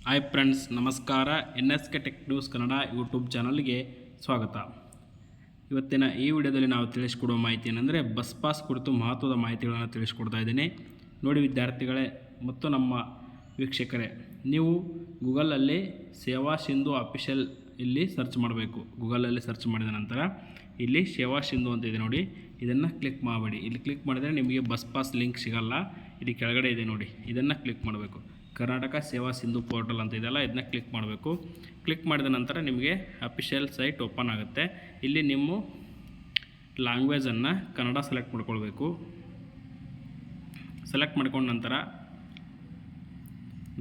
Hi friends, ನಮಸ್ಕಾರ. NSK tech news Kannada YouTube ಚಾನಲ್ಗೆ ಸ್ವಾಗತ. ಇವತ್ತಿನ ಈ ವಿಡಿಯೋದಲ್ಲಿ ನಾವು ತಿಳಿಸಿಕೊಡುವ ಮಾಹಿತಿ ಏನಂದರೆ ಬಸ್ ಪಾಸ್ ಕುರಿತು ಮಹತ್ವದ ಮಾಹಿತಿಗಳನ್ನು ತಿಳಿಸ್ಕೊಡ್ತಾ ಇದ್ದೀನಿ. ನೋಡಿ ವಿದ್ಯಾರ್ಥಿಗಳೇ ಮತ್ತು ನಮ್ಮ ವೀಕ್ಷಕರೇ, ನೀವು ಗೂಗಲಲ್ಲಿ ಸೇವಾ ಸಿಂಧು ಅಫಿಷಿಯಲ್ ಇಲ್ಲಿ ಸರ್ಚ್ ಮಾಡಬೇಕು. ಗೂಗಲಲ್ಲಿ ಸರ್ಚ್ ಮಾಡಿದ ನಂತರ ಇಲ್ಲಿ ಸೇವಾ ಸಿಂಧು ಅಂತ ಇದೆ ನೋಡಿ, ಇದನ್ನು ಕ್ಲಿಕ್ ಮಾಡಬೇಡಿ. ಇಲ್ಲಿ ಕ್ಲಿಕ್ ಮಾಡಿದರೆ ನಿಮಗೆ ಬಸ್ ಪಾಸ್ ಲಿಂಕ್ ಸಿಗಲ್ಲ. ಇಲ್ಲಿ ಕೆಳಗಡೆ ಇದೆ ನೋಡಿ, ಇದನ್ನು ಕ್ಲಿಕ್ ಮಾಡಬೇಕು. ಕರ್ನಾಟಕ ಸೇವಾ ಸಿಂಧು ಪೋರ್ಟಲ್ ಅಂತ ಇದೆಯಲ್ಲ, ಇದನ್ನ ಕ್ಲಿಕ್ ಮಾಡಬೇಕು. ಕ್ಲಿಕ್ ಮಾಡಿದ ನಂತರ ನಿಮಗೆ ಅಫಿಷಿಯಲ್ ಸೈಟ್ ಓಪನ್ ಆಗುತ್ತೆ. ಇಲ್ಲಿ ನಿಮ್ಮ ಲ್ಯಾಂಗ್ವೇಜನ್ನು ಕನ್ನಡ ಸೆಲೆಕ್ಟ್ ಮಾಡ್ಕೊಳ್ಬೇಕು. ಸೆಲೆಕ್ಟ್ ಮಾಡ್ಕೊಂಡ ನಂತರ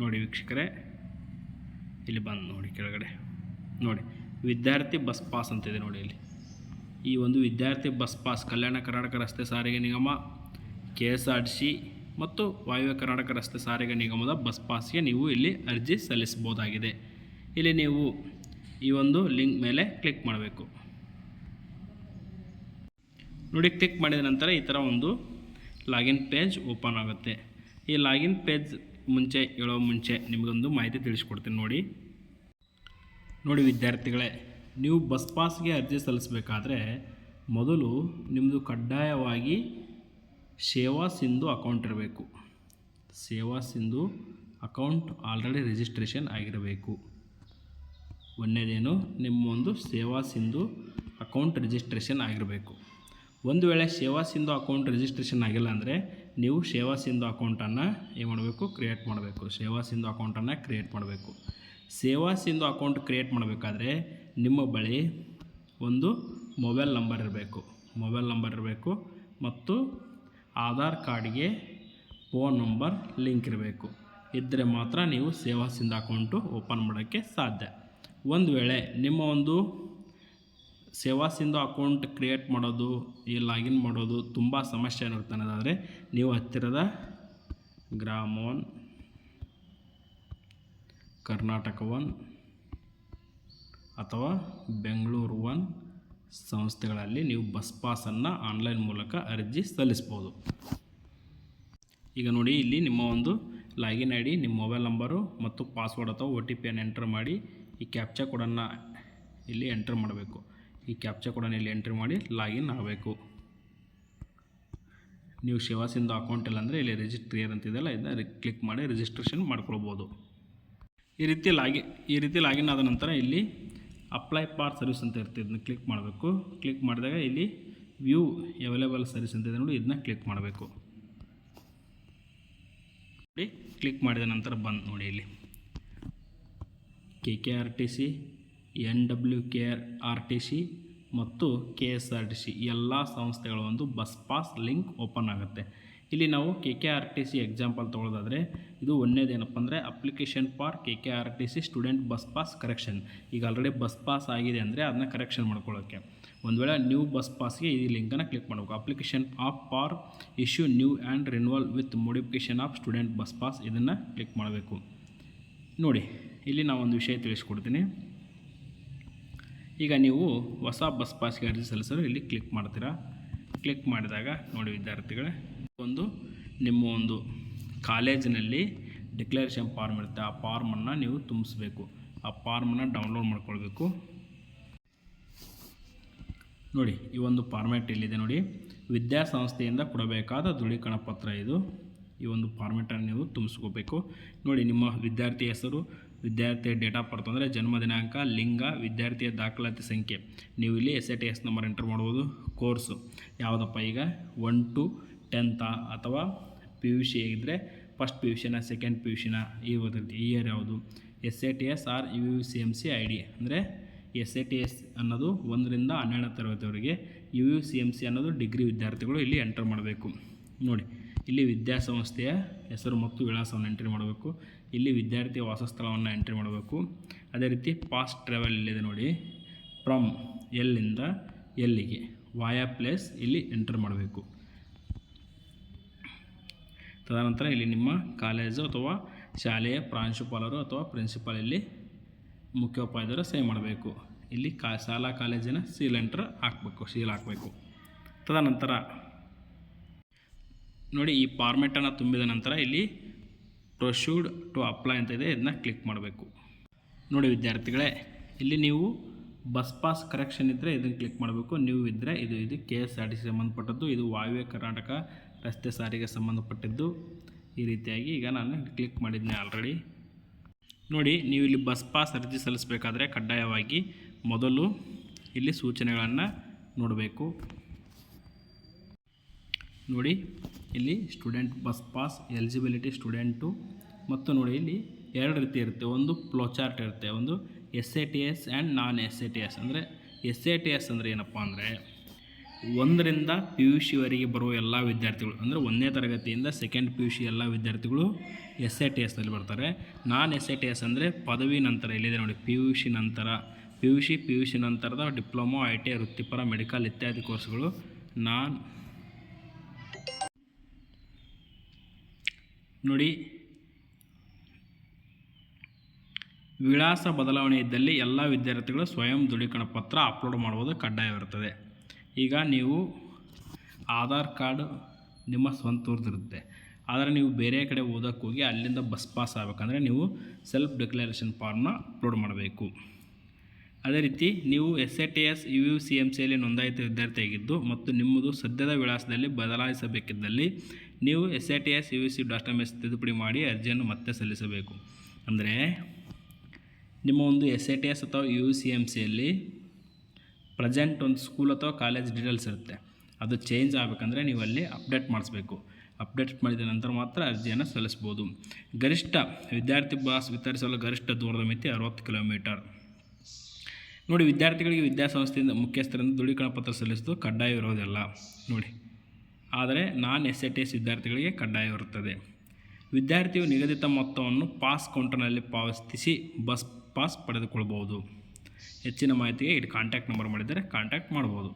ನೋಡಿ ವೀಕ್ಷಕರೇ, ಇಲ್ಲಿ ಬಂದು ನೋಡಿ ಕೆಳಗಡೆ ನೋಡಿ ವಿದ್ಯಾರ್ಥಿ ಬಸ್ ಪಾಸ್ ಅಂತಿದೆ ನೋಡಿ. ಇಲ್ಲಿ ಈ ಒಂದು ವಿದ್ಯಾರ್ಥಿ ಬಸ್ ಪಾಸ್ ಕಲ್ಯಾಣ ಕರ್ನಾಟಕ ರಸ್ತೆ ಸಾರಿಗೆ ನಿಗಮ, KSRTC ಮತ್ತು ವಾಯುವ್ಯ ಕರ್ನಾಟಕ ರಸ್ತೆ ಸಾರಿಗೆ ನಿಗಮದ ಬಸ್ ಪಾಸ್ಗೆ ನೀವು ಇಲ್ಲಿ ಅರ್ಜಿ ಸಲ್ಲಿಸಬಹುದಾಗಿದೆ. ಇಲ್ಲಿ ನೀವು ಈ ಒಂದು ಲಿಂಕ್ ಮೇಲೆ ಕ್ಲಿಕ್ ಮಾಡಬೇಕು. ನೋಡಿ, ಕ್ಲಿಕ್ ಮಾಡಿದ ನಂತರ ಈ ಥರ ಒಂದು ಲಾಗಿನ್ ಪೇಜ್ ಓಪನ್ ಆಗುತ್ತೆ. ಈ ಲಾಗಿನ್ ಪೇಜ್ ಹೇಳೋ ಮುಂಚೆ ನಿಮಗೊಂದು ಮಾಹಿತಿ ತಿಳಿಸ್ಕೊಡ್ತೀನಿ. ನೋಡಿ ವಿದ್ಯಾರ್ಥಿಗಳೇ, ನೀವು ಬಸ್ ಪಾಸ್ಗೆ ಅರ್ಜಿ ಸಲ್ಲಿಸಬೇಕಾದ್ರೆ ಮೊದಲು ನಿಮ್ಮದು ಕಡ್ಡಾಯವಾಗಿ ಸೇವಾ ಸಿಂಧು ಅಕೌಂಟ್ ಇರಬೇಕು. ಸೇವಾ ಸಿಂಧು ಅಕೌಂಟ್ ಆಲ್ರೆಡಿ ರಿಜಿಸ್ಟ್ರೇಷನ್ ಆಗಿರಬೇಕು. ಒಂದನೇದೇನು, ನಿಮ್ಮ ಒಂದು ಸೇವಾ ಸಿಂಧು ಅಕೌಂಟ್ ರಿಜಿಸ್ಟ್ರೇಷನ್ ಆಗಿರಬೇಕು. ಒಂದು ವೇಳೆ ಸೇವಾ ಸಿಂಧು ಅಕೌಂಟ್ ರಿಜಿಸ್ಟ್ರೇಷನ್ ಆಗಿಲ್ಲ ಅಂದರೆ ನೀವು ಸೇವಾ ಸಿಂಧು ಅಕೌಂಟನ್ನು ಏನು ಮಾಡಬೇಕು, ಕ್ರಿಯೇಟ್ ಮಾಡಬೇಕು. ಸೇವಾ ಸಿಂಧು ಅಕೌಂಟನ್ನು ಕ್ರಿಯೇಟ್ ಮಾಡಬೇಕು. ಸೇವಾ ಸಿಂಧು ಅಕೌಂಟ್ ಕ್ರಿಯೇಟ್ ಮಾಡಬೇಕಾದ್ರೆ ನಿಮ್ಮ ಬಳಿ ಒಂದು ಮೊಬೈಲ್ ನಂಬರ್ ಇರಬೇಕು ಮತ್ತು ಆಧಾರ್ ಕಾರ್ಡ್ಗೆ ಫೋನ್ ನಂಬರ್ ಲಿಂಕ್ ಇರಬೇಕು. ಇದ್ದರೆ ಮಾತ್ರ ನೀವು ಸೇವಾ ಸಿಂಧು ಅಕೌಂಟು ಓಪನ್ ಮಾಡೋಕ್ಕೆ ಸಾಧ್ಯ. ಒಂದು ವೇಳೆ ನಿಮ್ಮ ಒಂದು ಸೇವಾ ಸಿಂಧು ಅಕೌಂಟ್ ಕ್ರಿಯೇಟ್ ಮಾಡೋದು, ಈ ಲಾಗಿನ್ ಮಾಡೋದು ತುಂಬ ಸಮಸ್ಯೆ ಇರುತ್ತೆ ಅನ್ನೋದಾದರೆ ನೀವು ಹತ್ತಿರದ ಗ್ರಾಮ 1, ಕರ್ನಾಟಕ 1 ಅಥವಾ ಬೆಂಗಳೂರು 1 ಸಂಸ್ಥೆಗಳಲ್ಲಿ ನೀವು ಬಸ್ ಪಾಸನ್ನು ಆನ್ಲೈನ್ ಮೂಲಕ ಅರ್ಜಿ ಸಲ್ಲಿಸ್ಬೋದು. ಈಗ ನೋಡಿ, ಇಲ್ಲಿ ನಿಮ್ಮ ಒಂದು ಲಾಗಿನ್ ID, ನಿಮ್ಮ ಮೊಬೈಲ್ ನಂಬರು ಮತ್ತು ಪಾಸ್ವರ್ಡ್ ಅಥವಾ OTP ಎಂಟರ್ ಮಾಡಿ ಈ ಕ್ಯಾಪ್ಚಾ ಕೋಡನ್ನು ಇಲ್ಲಿ ಎಂಟರ್ ಮಾಡಬೇಕು. ಈ ಕ್ಯಾಪ್ಚಾ ಕೋಡನ್ನು ಇಲ್ಲಿ ಎಂಟ್ರಿ ಮಾಡಿ ಲಾಗಿನ್ ಆಗಬೇಕು. ನೀವು ಸೇವಾ ಸಿಂಧು ಅಕೌಂಟ್ ಇಲ್ಲ ಅಂದರೆ ಇಲ್ಲಿ ರಿಜಿಸ್ಟ್ರಿಯರ್ ಅಂತಿದೆಯಲ್ಲ, ಇದನ್ನು ಕ್ಲಿಕ್ ಮಾಡಿ ರಿಜಿಸ್ಟ್ರೇಷನ್ ಮಾಡ್ಕೊಳ್ಬೋದು. ಈ ರೀತಿ ಲಾಗಿನ್ ಆದ ನಂತರ ಇಲ್ಲಿ ಅಪ್ಲೈ ಫಾರ್ ಸರ್ವಿಸ್ ಅಂತ ಇರ್ತದೆ, ಇದನ್ನ ಕ್ಲಿಕ್ ಮಾಡಬೇಕು. ಕ್ಲಿಕ್ ಮಾಡಿದಾಗ ಇಲ್ಲಿ ವ್ಯೂ ಅವೈಲೇಬಲ್ ಸರ್ವಿಸ್ ಅಂತ ಇದೆ ನೋಡಿ, ಇದನ್ನ ಕ್ಲಿಕ್ ಮಾಡಬೇಕು. ನೋಡಿ, ಕ್ಲಿಕ್ ಮಾಡಿದ ನಂತರ ಬಂದು ನೋಡಿ ಇಲ್ಲಿ KKRTC, NWKRTC ಮತ್ತು KSRTC ಎಲ್ಲ ಸಂಸ್ಥೆಗಳ ಒಂದು ಬಸ್ ಪಾಸ್ ಲಿಂಕ್ ಓಪನ್ ಆಗುತ್ತೆ. ಇಲ್ಲಿ ನಾವು KKRTC ಎಕ್ಸಾಂಪಲ್ ತೊಗೊಳ್ಳೋದಾದರೆ ಇದು ಒಂದೇದೇನಪ್ಪ ಅಂದರೆ application for KKRTC student bus pass correction. ಈಗ ಆಲ್ರೆಡಿ ಬಸ್ ಪಾಸ್ ಆಗಿದೆ ಅಂದರೆ ಅದನ್ನ ಕರೆಕ್ಷನ್ ಮಾಡ್ಕೊಳ್ಳೋಕ್ಕೆ. ಒಂದು ವೇಳೆ ನ್ಯೂ ಬಸ್ ಪಾಸ್ಗೆ ಈ ಲಿಂಕನ್ನು ಕ್ಲಿಕ್ ಮಾಡಬೇಕು. Application for issue new and renewal with modification of student bus pass, ಇದನ್ನು ಕ್ಲಿಕ್ ಮಾಡಬೇಕು. ನೋಡಿ, ಇಲ್ಲಿ ನಾವು ಒಂದು ವಿಷಯ ತಿಳಿಸ್ಕೊಡ್ತೀನಿ. ಈಗ ನೀವು ಹೊಸ ಬಸ್ ಪಾಸ್ಗೆ ಅರ್ಜಿ ಸಲ್ಲಿಸಲು ಇಲ್ಲಿ ಕ್ಲಿಕ್ ಮಾಡ್ತೀರಾ. ಕ್ಲಿಕ್ ಮಾಡಿದಾಗ ನೋಡಿ ವಿದ್ಯಾರ್ಥಿಗಳೇ, ನಿಮ್ಮ ಒಂದು ಕಾಲೇಜಿನಲ್ಲಿ ಡಿಕ್ಲರೇಷನ್ ಫಾರ್ಮ್ ಇರುತ್ತೆ, ಆ ಫಾರ್ಮನ್ನು ನೀವು ತುಂಬಿಸ್ಬೇಕು. ಆ ಫಾರ್ಮನ್ನು ಡೌನ್ಲೋಡ್ ಮಾಡ್ಕೊಳ್ಬೇಕು. ನೋಡಿ, ಈ ಒಂದು ಫಾರ್ಮ್ಯಾಟ್ ಇಲ್ಲಿದೆ ನೋಡಿ, ವಿದ್ಯಾಸಂಸ್ಥೆಯಿಂದ ಕೊಡಬೇಕಾದ ದೃಢೀಕರಣ ಪತ್ರ ಇದು. ಈ ಒಂದು ಫಾರ್ಮ್ಯಾಟನ್ನು ನೀವು ತುಂಬಿಸ್ಕೋಬೇಕು. ನೋಡಿ, ನಿಮ್ಮ ವಿದ್ಯಾರ್ಥಿ ಹೆಸರು, ವಿದ್ಯಾರ್ಥಿಯ ಡೇಟ್ ಆಫ್ ಬರ್ತ್ ಅಂದರೆ ಜನ್ಮ ದಿನಾಂಕ, ಲಿಂಗ, ವಿದ್ಯಾರ್ಥಿಯ ದಾಖಲಾತಿ ಸಂಖ್ಯೆ. ನೀವು ಇಲ್ಲಿ SATS ನಂಬರ್ ಎಂಟರ್ ಮಾಡ್ಬೋದು. ಕೋರ್ಸು ಯಾವುದಪ್ಪ, ಈಗ 1 to 10th ಅಥವಾ PUC ಆಗಿದ್ದರೆ ಫಸ್ಟ್ PUCನ, ಸೆಕೆಂಡ್ PUCನ, ಈ ಓದಿರ್ತಿ ಇಯರ್ ಯಾವುದು, SATS ಆರ್ UUCMC ID ಅಂದರೆ SATS ಅನ್ನೋದು 1 ರಿಂದ 12ನೇ ತರಗತಿವರೆಗೆ, UUCMC ಅನ್ನೋದು ಡಿಗ್ರಿ ವಿದ್ಯಾರ್ಥಿಗಳು ಇಲ್ಲಿ ಎಂಟರ್ ಮಾಡಬೇಕು. ನೋಡಿ, ಇಲ್ಲಿ ವಿದ್ಯಾಸಂಸ್ಥೆಯ ಹೆಸರು ಮತ್ತು ವಿಳಾಸವನ್ನು ಎಂಟ್ರಿ ಮಾಡಬೇಕು. ಇಲ್ಲಿ ವಿದ್ಯಾರ್ಥಿಯ ವಾಸಸ್ಥಳವನ್ನು ಎಂಟ್ರಿ ಮಾಡಬೇಕು. ಅದೇ ರೀತಿ ಪಾಸ್ಟ್ ಟ್ರಾವೆಲ್ ಇಲ್ಲಿದೆ ನೋಡಿ, ಫ್ರಮ್ ಎಲ್ಲಿಂದ ಎಲ್ಲಿಗೆ, ವಾಯಾ ಪ್ಲೇಸ್ ಇಲ್ಲಿ ಎಂಟರ್ ಮಾಡಬೇಕು. ತದನಂತರ ಇಲ್ಲಿ ನಿಮ್ಮ ಕಾಲೇಜು ಅಥವಾ ಶಾಲೆಯ ಪ್ರಾಂಶುಪಾಲರು ಅಥವಾ ಪ್ರಿನ್ಸಿಪಾಲ್ ಇಲ್ಲಿ ಮುಖ್ಯೋಪಾಧ್ಯಾಯರು ಸಹಿ ಮಾಡಬೇಕು. ಇಲ್ಲಿ ಶಾಲಾ ಕಾಲೇಜಿನ ಸೀಲ್ ಹಾಕಬೇಕು. ತದನಂತರ ನೋಡಿ, ಈ ಫಾರ್ಮೆಟನ್ನು ತುಂಬಿದ ನಂತರ ಇಲ್ಲಿ ಪ್ರೊಸೀಡ್ ಟು ಅಪ್ಲೈ ಅಂತ ಇದೆ, ಇದನ್ನ ಕ್ಲಿಕ್ ಮಾಡಬೇಕು. ನೋಡಿ ವಿದ್ಯಾರ್ಥಿಗಳೇ, ಇಲ್ಲಿ ನೀವು ಬಸ್ ಪಾಸ್ ಕರೆಕ್ಷನ್ ಇದ್ದರೆ ಇದನ್ನು ಕ್ಲಿಕ್ ಮಾಡಬೇಕು. ನೀವು ಇದ್ದರೆ ಇದು KSRTC ಸಂಬಂಧಪಟ್ಟದ್ದು, ಇದು ವಾಯುವ್ಯ ಕರ್ನಾಟಕ ರಸ್ತೆ ಸಾರಿಗೆ ಸಂಬಂಧಪಟ್ಟಿದ್ದು. ಈ ರೀತಿಯಾಗಿ ಈಗ ನಾನು ಕ್ಲಿಕ್ ಮಾಡಿದ್ದೆ ಆಲ್ರೆಡಿ. ನೋಡಿ, ನೀವು ಇಲ್ಲಿ ಬಸ್ ಪಾಸ್ ಅರ್ಜಿ ಸಲ್ಲಿಸಬೇಕಾದ್ರೆ ಕಡ್ಡಾಯವಾಗಿ ಮೊದಲು ಇಲ್ಲಿ ಸೂಚನೆಗಳನ್ನು ನೋಡಬೇಕು. ನೋಡಿ, ಇಲ್ಲಿ student bus pass eligibility student, ಮತ್ತು ನೋಡಿ ಇಲ್ಲಿ ಎರಡು ರೀತಿ ಇರುತ್ತೆ. ಒಂದು ಫ್ಲೋ ಚಾರ್ಟ್ ಇರುತ್ತೆ, ಒಂದು SATS ಆ್ಯಂಡ್ ನಾನ್ SATS. ಅಂದರೆ SATS ಅಂದರೆ ಏನಪ್ಪ ಅಂದರೆ 1ರಿಂದ PUC ವರೆಗೆ ಬರುವ ಎಲ್ಲ ವಿದ್ಯಾರ್ಥಿಗಳು, ಅಂದರೆ 1ನೇ ತರಗತಿಯಿಂದ 2nd PUC ಎಲ್ಲ ವಿದ್ಯಾರ್ಥಿಗಳು SATSನಲ್ಲಿ ಬರ್ತಾರೆ. ನಾನ್ SATS ಅಂದರೆ ಪದವಿ ನಂತರ, ಇಲ್ಲಿದೆ ನೋಡಿ, PUC ನಂತರದ ಡಿಪ್ಲೊಮಾ, ITI, ವೃತ್ತಿಪರ, ಮೆಡಿಕಲ್ ಇತ್ಯಾದಿ ಕೋರ್ಸ್ಗಳು ನೋಡಿ, ವಿಳಾಸ ಬದಲಾವಣೆ ಇದ್ದಲ್ಲಿ ಎಲ್ಲ ವಿದ್ಯಾರ್ಥಿಗಳು ಸ್ವಯಂ ದೃಢೀಕರಣ ಪತ್ರ ಅಪ್ಲೋಡ್ ಮಾಡುವುದು ಕಡ್ಡಾಯವಿರುತ್ತದೆ. ಈಗ ನೀವು ಆಧಾರ್ ಕಾರ್ಡ್ ನಿಮ್ಮ ಸ್ವಂತೂರ್ದಿರುತ್ತೆ, ಆದರೆ ನೀವು ಬೇರೆ ಕಡೆ ಓದೋಕ್ಕೆ ಹೋಗಿ ಅಲ್ಲಿಂದ ಬಸ್ ಪಾಸ್ ಆಗಬೇಕಂದ್ರೆ ನೀವು ಸೆಲ್ಫ್ ಡಿಕ್ಲರೇಷನ್ ಫಾರ್ಮ್ನ ಅಪ್ಲೋಡ್ ಮಾಡಬೇಕು. ಅದೇ ರೀತಿ ನೀವು SATS UUCMCಯಲ್ಲಿ ನೋಂದಾಯಿತ ವಿದ್ಯಾರ್ಥಿಯಾಗಿದ್ದು ಮತ್ತು ನಿಮ್ಮದು ಸದ್ಯದ ವಿಳಾಸದಲ್ಲಿ ಬದಲಾಯಿಸಬೇಕಿದ್ದಲ್ಲಿ ನೀವು SATS UUC.ms ತಿದ್ದುಪಡಿ ಮಾಡಿ ಅರ್ಜಿಯನ್ನು ಮತ್ತೆ ಸಲ್ಲಿಸಬೇಕು. ಅಂದರೆ ನಿಮ್ಮ ಒಂದು SATS ಅಥವಾ UUCMCಯಲ್ಲಿ ಪ್ರೆಸೆಂಟ್ ಒಂದು ಸ್ಕೂಲ್ ಅಥವಾ ಕಾಲೇಜ್ ಡೀಟೇಲ್ಸ್ ಇರುತ್ತೆ, ಅದು ಚೇಂಜ್ ಆಗಬೇಕಂದ್ರೆ ನೀವು ಅಲ್ಲಿ ಅಪ್ಡೇಟ್ ಮಾಡಿಸ್ಬೇಕು. ಅಪ್ಡೇಟ್ ಮಾಡಿದ ನಂತರ ಮಾತ್ರ ಅರ್ಜಿಯನ್ನು ಸಲ್ಲಿಸ್ಬೋದು. ಗರಿಷ್ಠ ವಿದ್ಯಾರ್ಥಿ ಪಾಸ್ ವಿತರಿಸಲು ಗರಿಷ್ಠ ದೂರದ ಮಿತಿ 60 ಕಿಲೋಮೀಟರ್. ನೋಡಿ, ವಿದ್ಯಾರ್ಥಿಗಳಿಗೆ ವಿದ್ಯಾಸಂಸ್ಥೆಯಿಂದ ಮುಖ್ಯಸ್ಥರಿಂದ ದೃಢೀಕರಣ ಪತ್ರ ಸಲ್ಲಿಸೋದು ಕಡ್ಡಾಯವಿರೋದಿಲ್ಲ ನೋಡಿ, ಆದರೆ ನಾನ್ SATS ವಿದ್ಯಾರ್ಥಿಗಳಿಗೆ ಕಡ್ಡಾಯವಿರುತ್ತದೆ. ವಿದ್ಯಾರ್ಥಿಯು ನಿಗದಿತ ಮೊತ್ತವನ್ನು ಪಾಸ್ ಕೌಂಟರ್ನಲ್ಲಿ ಪಾವತಿಸಿ ಬಸ್ ಪಾಸ್ ಪಡೆದುಕೊಳ್ಳಬಹುದು. ಹೆಚ್ಚಿನ ಮಾಹಿತಿಗೆ ಇಲ್ಲಿ ಕಾಂಟ್ಯಾಕ್ಟ್ ನಂಬರ್ ಮಾಡಿದರೆ ಕಾಂಟ್ಯಾಕ್ಟ್ ಮಾಡ್ಬೋದು.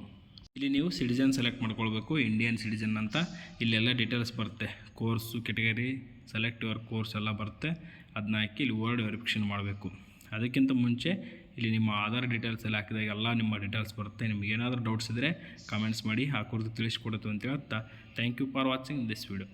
ಇಲ್ಲಿ ನೀವು ಸಿಟಿಜನ್ ಸೆಲೆಕ್ಟ್ ಮಾಡ್ಕೊಳ್ಬೇಕು, ಇಂಡಿಯನ್ ಸಿಟಿಜನ್ ಅಂತ. ಇಲ್ಲೆಲ್ಲ ಡೀಟೇಲ್ಸ್ ಬರುತ್ತೆ, course, category, select your course ಎಲ್ಲ ಬರುತ್ತೆ. ಅದನ್ನ ಹಾಕಿ ಇಲ್ಲಿ ವರ್ಡ್ ವೆರಿಫಿಕೇಷನ್ ಮಾಡಬೇಕು. ಅದಕ್ಕಿಂತ ಮುಂಚೆ ಇಲ್ಲಿ ನಿಮ್ಮ ಆಧಾರ್ ಡೀಟೇಲ್ಸ್ ಎಲ್ಲ ಹಾಕಿದಾಗ ಎಲ್ಲ ನಿಮ್ಮ ಡೀಟೇಲ್ಸ್ ಬರುತ್ತೆ. ನಿಮ್ಗೆ ಏನಾದರೂ ಡೌಟ್ಸ್ ಇದ್ದರೆ ಕಮೆಂಟ್ಸ್ ಮಾಡಿ, ಆ ಕುರಿತು ತಿಳಿಸ್ಕೊಡುತ್ತೆ ಅಂತ ಹೇಳ್ತಾ thank you for watching this video.